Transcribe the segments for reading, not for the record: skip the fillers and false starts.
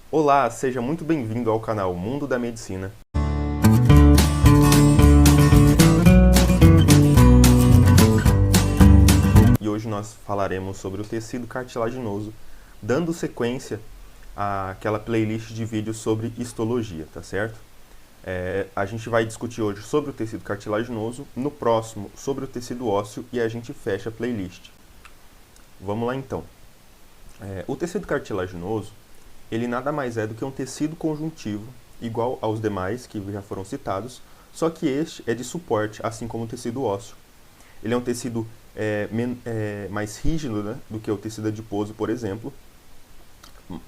Olá, seja muito bem-vindo ao canal Mundo da Medicina. E hoje nós falaremos sobre o tecido cartilaginoso, dando sequência àquela playlist de vídeos sobre histologia, tá certo? A gente vai discutir hoje sobre o tecido cartilaginoso, no próximo sobre o tecido ósseo e a gente fecha a playlist. Vamos lá então. O tecido cartilaginoso, ele nada mais é do que um tecido conjuntivo, igual aos demais que já foram citados, só que este é de suporte, assim como o tecido ósseo. Ele é um tecido mais rígido, né, do que o tecido adiposo, por exemplo,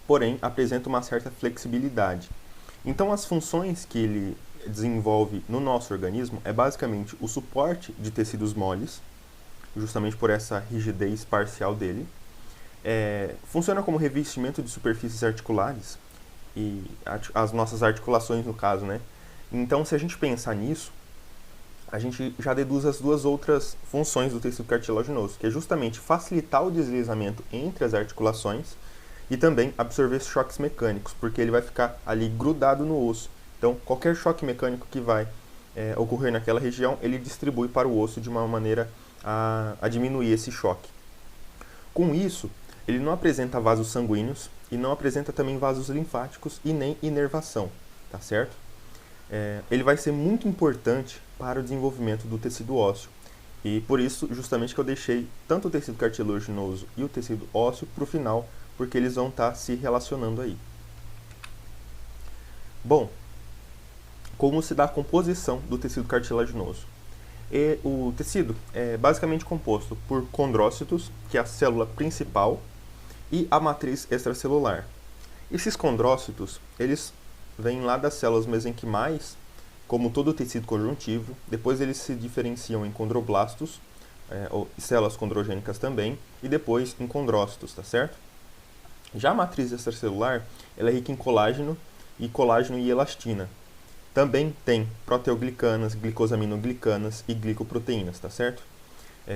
porém apresenta uma certa flexibilidade. Então as funções que ele desenvolve no nosso organismo é basicamente o suporte de tecidos moles, justamente por essa rigidez parcial dele. Funciona como revestimento de superfícies articulares e as nossas articulações no caso, né? Então, se a gente pensar nisso, a gente já deduz as duas outras funções do tecido cartilaginoso, que é justamente facilitar o deslizamento entre as articulações e também absorver choques mecânicos, porque ele vai ficar ali grudado no osso. Então, qualquer choque mecânico que vai ocorrer naquela região, ele distribui para o osso de uma maneira a diminuir esse choque. Com isso, ele não apresenta vasos sanguíneos e não apresenta também vasos linfáticos e nem inervação, tá certo? Ele vai ser muito importante para o desenvolvimento do tecido ósseo. E por isso, justamente que eu deixei tanto o tecido cartilaginoso e o tecido ósseo para o final, porque eles vão estar se relacionando aí. Bom, como se dá a composição do tecido cartilaginoso? O tecido é basicamente composto por condrócitos, que é a célula principal, e a matriz extracelular. Esses condrócitos, eles vêm lá das células mesenquimais, como todo o tecido conjuntivo. Depois eles se diferenciam em condroblastos, ou células condrogênicas também, e depois em condrócitos, tá certo? Já a matriz extracelular, ela é rica em colágeno e elastina. Também tem proteoglicanas, glicosaminoglicanas e glicoproteínas, tá certo?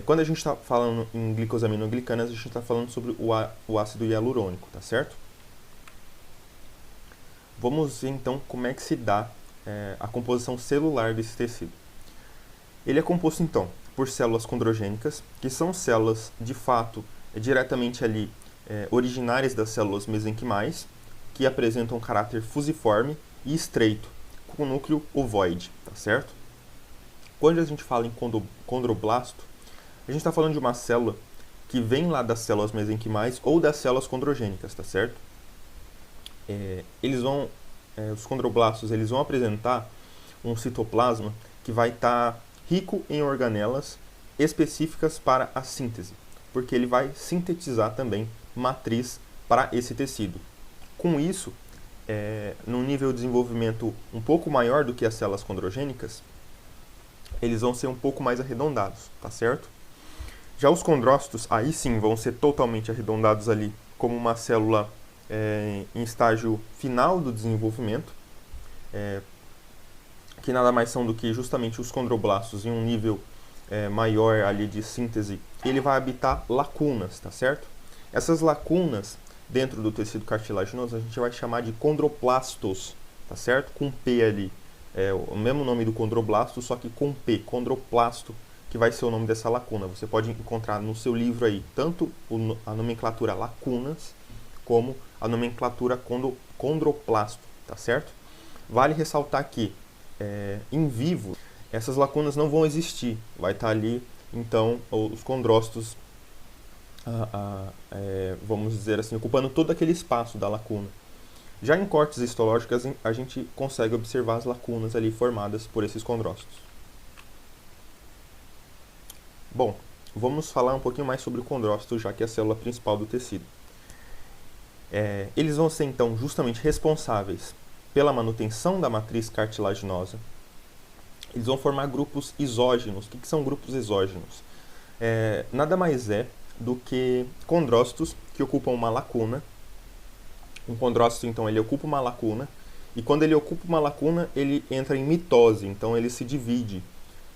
Quando a gente está falando em glicosaminoglicanas, a gente está falando sobre o ácido hialurônico, tá certo? Vamos ver então como é que se dá a composição celular desse tecido. Ele é composto então por células condrogênicas, que são células de fato diretamente ali originárias das células mesenquimais, que apresentam um caráter fusiforme e estreito, com o núcleo ovoide, tá certo? Quando a gente fala em condroblasto, a gente está falando de uma célula que vem lá das células mesenquimais ou das células condrogênicas, tá certo? Os condroblastos eles vão apresentar um citoplasma que vai estar rico em organelas específicas para a síntese, porque ele vai sintetizar também matriz para esse tecido. Com isso, num nível de desenvolvimento um pouco maior do que as células condrogênicas, eles vão ser um pouco mais arredondados, tá certo? Já os condrócitos, aí sim, vão ser totalmente arredondados ali, como uma célula em estágio final do desenvolvimento, que nada mais são do que justamente os condroblastos em um nível maior ali de síntese. Ele vai habitar lacunas, tá certo? Essas lacunas, dentro do tecido cartilaginoso, a gente vai chamar de condroplastos, tá certo? Com P ali. O mesmo nome do condroblasto, só que com P, condroplasto, que vai ser o nome dessa lacuna. Você pode encontrar no seu livro aí tanto a nomenclatura lacunas como a nomenclatura condroplasto, tá certo? Vale ressaltar que em vivo essas lacunas não vão existir, vai estar ali então os condrócitos, vamos dizer assim, ocupando todo aquele espaço da lacuna. Já em cortes histológicas a gente consegue observar as lacunas ali formadas por esses condrócitos. Bom, vamos falar um pouquinho mais sobre o condrócito, já que é a célula principal do tecido. Eles vão ser, então, justamente responsáveis pela manutenção da matriz cartilaginosa. Eles vão formar grupos isógenos. O que são grupos exógenos? Nada mais é do que condrócitos que ocupam uma lacuna. Um condrócito, então, ele ocupa uma lacuna. E quando ele ocupa uma lacuna, ele entra em mitose, então ele se divide.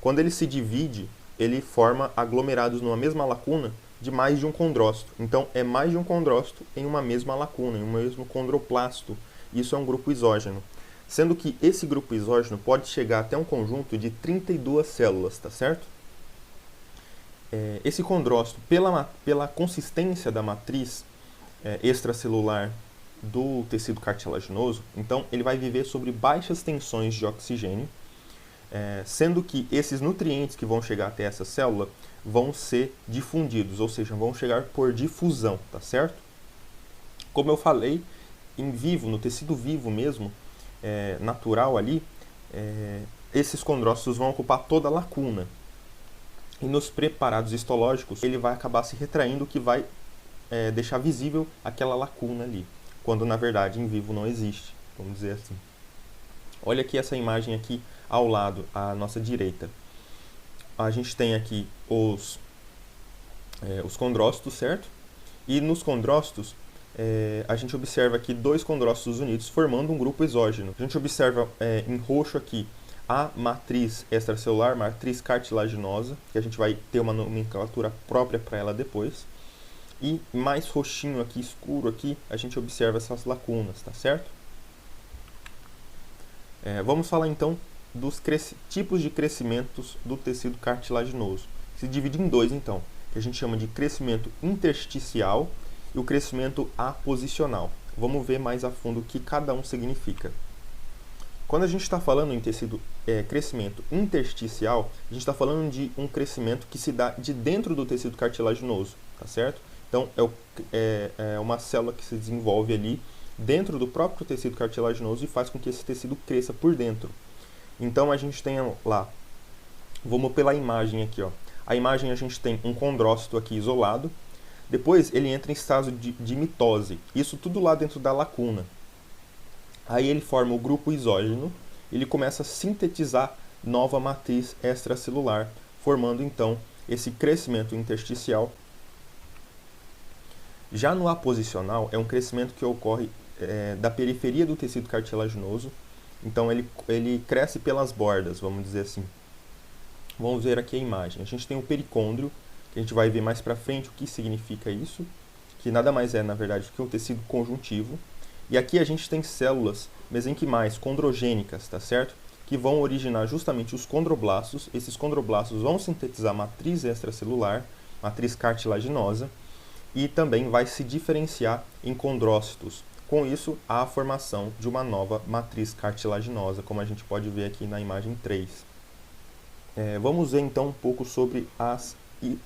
Quando ele se divide, ele forma aglomerados numa mesma lacuna de mais de um condrócito. Então, é mais de um condrócito em uma mesma lacuna, em um mesmo condroplasto. Isso é um grupo isógeno. Sendo que esse grupo isógeno pode chegar até um conjunto de 32 células, tá certo? Esse condrócito, pela consistência da matriz extracelular do tecido cartilaginoso, então ele vai viver sobre baixas tensões de oxigênio, sendo que esses nutrientes que vão chegar até essa célula vão ser difundidos, ou seja, vão chegar por difusão, tá certo? Como eu falei, em vivo, no tecido vivo mesmo, natural ali, esses condrócitos vão ocupar toda a lacuna. E nos preparados histológicos, ele vai acabar se retraindo, que vai deixar visível aquela lacuna ali, quando na verdade em vivo não existe, vamos dizer assim. Olha aqui essa imagem aqui ao lado, à nossa direita. A gente tem aqui os condrócitos, certo? E nos condrócitos, a gente observa aqui dois condrócitos unidos formando um grupo exógeno. A gente observa em roxo aqui a matriz extracelular, matriz cartilaginosa, que a gente vai ter uma nomenclatura própria para ela depois. E mais roxinho aqui, escuro aqui, a gente observa essas lacunas, tá certo? Vamos falar então dos tipos de crescimentos do tecido cartilaginoso. Se divide em dois então, que a gente chama de crescimento intersticial e o crescimento aposicional. Vamos ver mais a fundo o que cada um significa. Quando a gente está falando em tecido crescimento intersticial, a gente está falando de um crescimento que se dá de dentro do tecido cartilaginoso, tá certo? Então, é uma célula que se desenvolve ali dentro do próprio tecido cartilaginoso e faz com que esse tecido cresça por dentro. Então, a gente tem lá, vamos pela imagem aqui, ó. A imagem a gente tem um condrócito aqui isolado, depois ele entra em estado de mitose, isso tudo lá dentro da lacuna. Aí ele forma o grupo isógeno, ele começa a sintetizar nova matriz extracelular, formando então esse crescimento intersticial. Já no aposicional, é um crescimento que ocorre da periferia do tecido cartilaginoso, então ele cresce pelas bordas, vamos dizer assim. Vamos ver aqui a imagem. A gente tem o pericôndrio, que a gente vai ver mais para frente o que significa isso, que nada mais é, na verdade, que um tecido conjuntivo. E aqui a gente tem células mesenquimais condrogênicas, tá certo? Que vão originar justamente os condroblastos. Esses condroblastos vão sintetizar matriz extracelular, matriz cartilaginosa, e também vai se diferenciar em condrócitos. Com isso, há a formação de uma nova matriz cartilaginosa, como a gente pode ver aqui na imagem 3. Vamos ver então um pouco sobre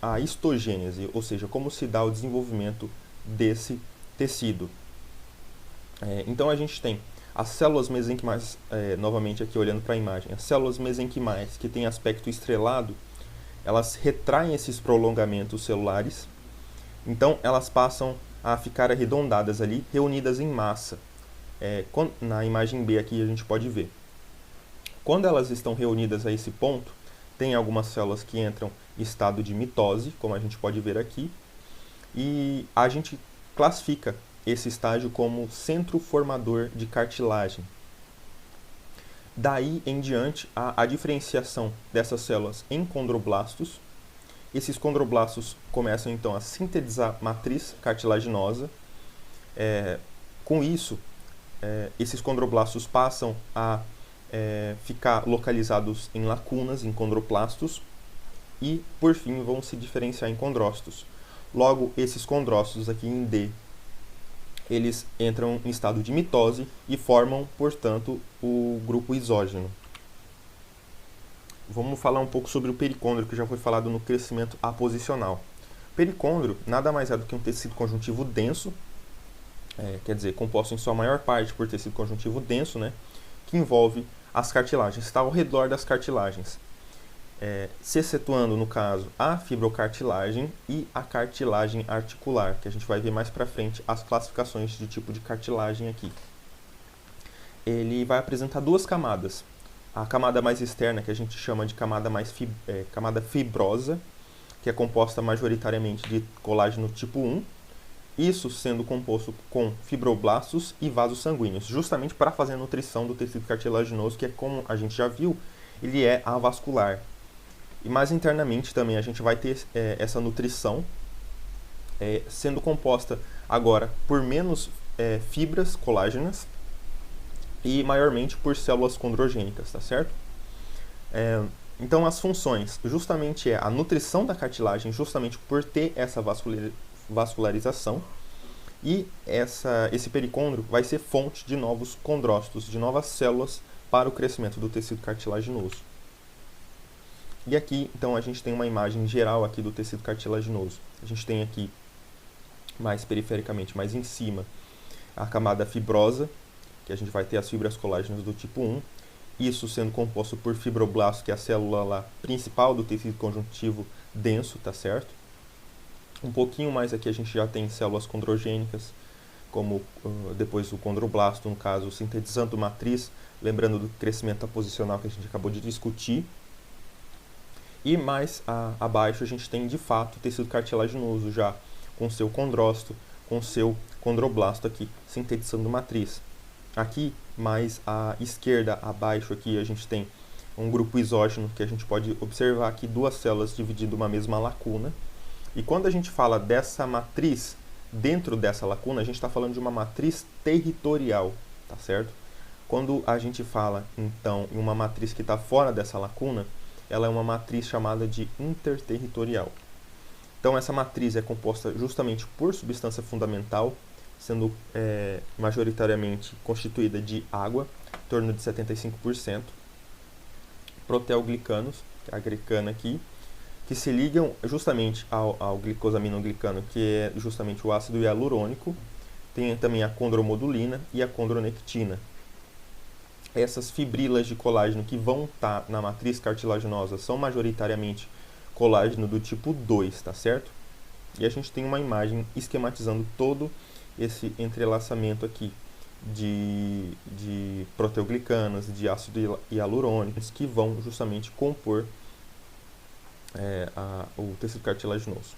a histogênese, ou seja, como se dá o desenvolvimento desse tecido. Então a gente tem as células mesenquimais, novamente aqui olhando para a imagem, as células mesenquimais que têm aspecto estrelado, elas retraem esses prolongamentos celulares, então elas passam a ficar arredondadas ali, reunidas em massa. Na imagem B aqui a gente pode ver. Quando elas estão reunidas a esse ponto, tem algumas células que entram em estado de mitose, como a gente pode ver aqui, e a gente classifica esse estágio como centro formador de cartilagem. Daí em diante, a diferenciação dessas células em condroblastos. Esses condroblastos começam então a sintetizar matriz cartilaginosa. Com isso, esses condroblastos passam a ficar localizados em lacunas, em condroplastos, e por fim vão se diferenciar em condrócitos. Logo, esses condrócitos aqui em D, eles entram em estado de mitose e formam, portanto, o grupo isógeno. Vamos falar um pouco sobre o pericôndrio, que já foi falado no crescimento aposicional. O pericôndrio nada mais é do que um tecido conjuntivo denso, quer dizer, composto em sua maior parte por tecido conjuntivo denso, né, que envolve as cartilagens, está ao redor das cartilagens, se excetuando, no caso, a fibrocartilagem e a cartilagem articular, que a gente vai ver mais para frente as classificações de tipo de cartilagem aqui. Ele vai apresentar duas camadas. A camada mais externa, que a gente chama de camada fibrosa, que é composta majoritariamente de colágeno tipo 1, isso sendo composto com fibroblastos e vasos sanguíneos, justamente para fazer a nutrição do tecido cartilaginoso, que é, como a gente já viu, ele é avascular. E mais internamente também a gente vai ter essa nutrição, sendo composta agora por menos fibras colágenas e maiormente por células condrogênicas, tá certo? Então as funções justamente é a nutrição da cartilagem, justamente por ter essa vascularização, e esse pericôndrio vai ser fonte de novos condrócitos, de novas células para o crescimento do tecido cartilaginoso. E aqui, então, a gente tem uma imagem geral aqui do tecido cartilaginoso. A gente tem aqui, mais perifericamente, mais em cima, a camada fibrosa, que a gente vai ter as fibras colágenas do tipo 1, isso sendo composto por fibroblasto, que é a célula lá principal do tecido conjuntivo denso, tá certo? Um pouquinho mais aqui a gente já tem células condrogênicas, como depois o condroblasto, no caso, sintetizando matriz, lembrando do crescimento aposicional que a gente acabou de discutir. E mais abaixo a gente tem, de fato, o tecido cartilaginoso já com seu condrócito, com seu condroblasto aqui, sintetizando matriz. Aqui, mais à esquerda, abaixo aqui, a gente tem um grupo isógeno, que a gente pode observar aqui duas células dividindo uma mesma lacuna. E quando a gente fala dessa matriz, dentro dessa lacuna, a gente está falando de uma matriz territorial, tá certo? Quando a gente fala, então, em uma matriz que está fora dessa lacuna, ela é uma matriz chamada de interterritorial. Então, essa matriz é composta justamente por substância fundamental, sendo majoritariamente constituída de água, em torno de 75%, proteoglicanos, que é a glicana aqui, que se ligam justamente ao glicosaminoglicano, que é justamente o ácido hialurônico. Tem também a condromodulina e a condronectina. Essas fibrilas de colágeno que vão estar na matriz cartilaginosa são majoritariamente colágeno do tipo 2, tá certo? E a gente tem uma imagem esquematizando todo esse entrelaçamento aqui de proteoglicanas, de ácido hialurônicos, que vão justamente compor o tecido cartilaginoso.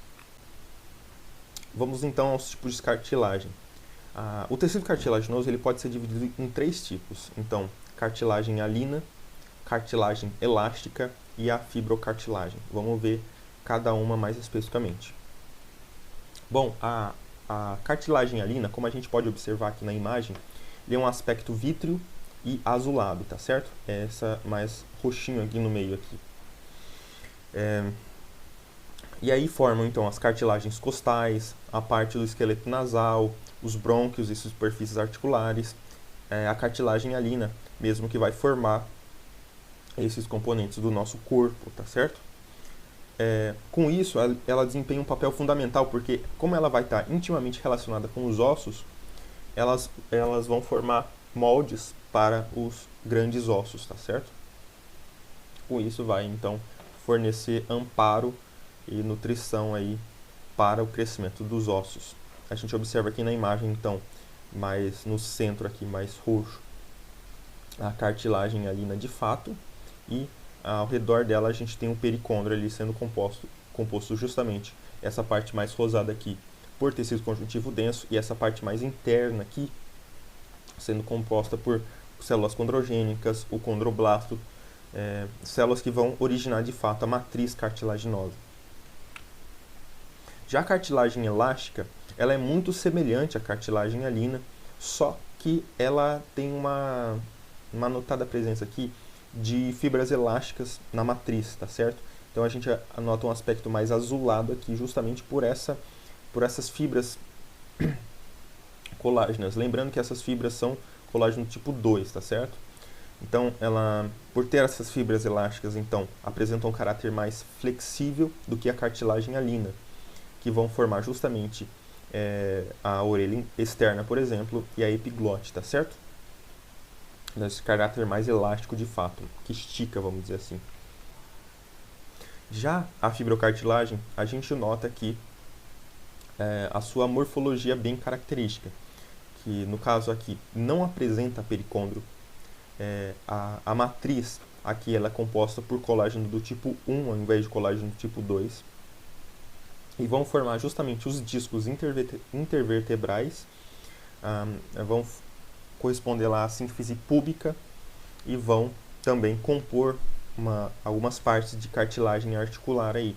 Vamos então aos tipos de cartilagem. O tecido cartilaginoso ele pode ser dividido em 3 tipos. Então, cartilagem hialina, cartilagem elástica e a fibrocartilagem. Vamos ver cada uma mais especificamente. Bom, a cartilagem hialina, como a gente pode observar aqui na imagem, ele é um aspecto vítreo e azulado, tá certo? É essa mais roxinho aqui no meio aqui. E aí formam então as cartilagens costais, a parte do esqueleto nasal, os brônquios e superfícies articulares, a cartilagem hialina, mesmo que vai formar esses componentes do nosso corpo, tá certo? Com isso, ela desempenha um papel fundamental, porque como ela vai estar intimamente relacionada com os ossos, elas vão formar moldes para os grandes ossos, tá certo? Com isso vai, então, fornecer amparo e nutrição aí para o crescimento dos ossos. A gente observa aqui na imagem, então, mais no centro aqui, mais roxo, a cartilagem hialina de fato, e ao redor dela a gente tem o pericôndrio ali sendo composto justamente essa parte mais rosada aqui por tecido conjuntivo denso, e essa parte mais interna aqui sendo composta por células condrogênicas, o condroblasto, células que vão originar de fato a matriz cartilaginosa. Já a cartilagem elástica, ela é muito semelhante à cartilagem hialina, só que ela tem uma notada presença aqui de fibras elásticas na matriz, tá certo? Então a gente anota um aspecto mais azulado aqui, justamente por essas fibras colágenas. Lembrando que essas fibras são colágeno tipo 2, tá certo? Então, por ter essas fibras elásticas, então, apresentam um caráter mais flexível do que a cartilagem hialina, que vão formar justamente a orelha externa, por exemplo, e a epiglote, tá certo? Esse caráter mais elástico de fato, que estica, vamos dizer assim. Já a fibrocartilagem, a gente nota aqui a sua morfologia bem característica, que no caso aqui não apresenta pericôndrio. A matriz aqui ela é composta por colágeno do tipo 1 ao invés de colágeno do tipo 2, e vão formar justamente os discos intervertebrais, vão corresponder lá à síntese púbica e vão também compor algumas partes de cartilagem articular aí,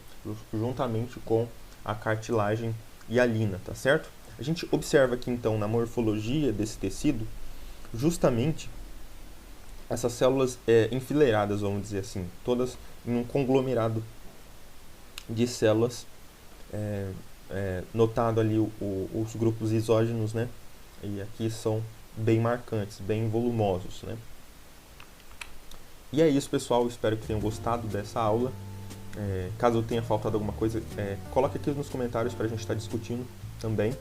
juntamente com a cartilagem hialina, tá certo? A gente observa aqui então na morfologia desse tecido justamente essas células enfileiradas, vamos dizer assim, todas em um conglomerado de células, notado ali os grupos isógenos, né? E aqui são bem marcantes, bem volumosos, né? E é isso, pessoal, espero que tenham gostado dessa aula. Caso tenha faltado alguma coisa, coloque aqui nos comentários para a gente estar discutindo também.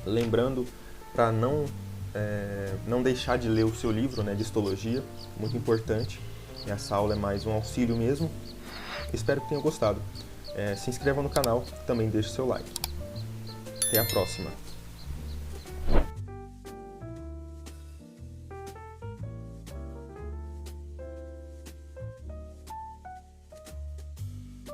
Lembrando para não deixar de ler o seu livro, né, de histologia, muito importante. Essa aula é mais um auxílio mesmo. Espero que tenham gostado. Se inscreva no canal, também deixe seu like. Até a próxima!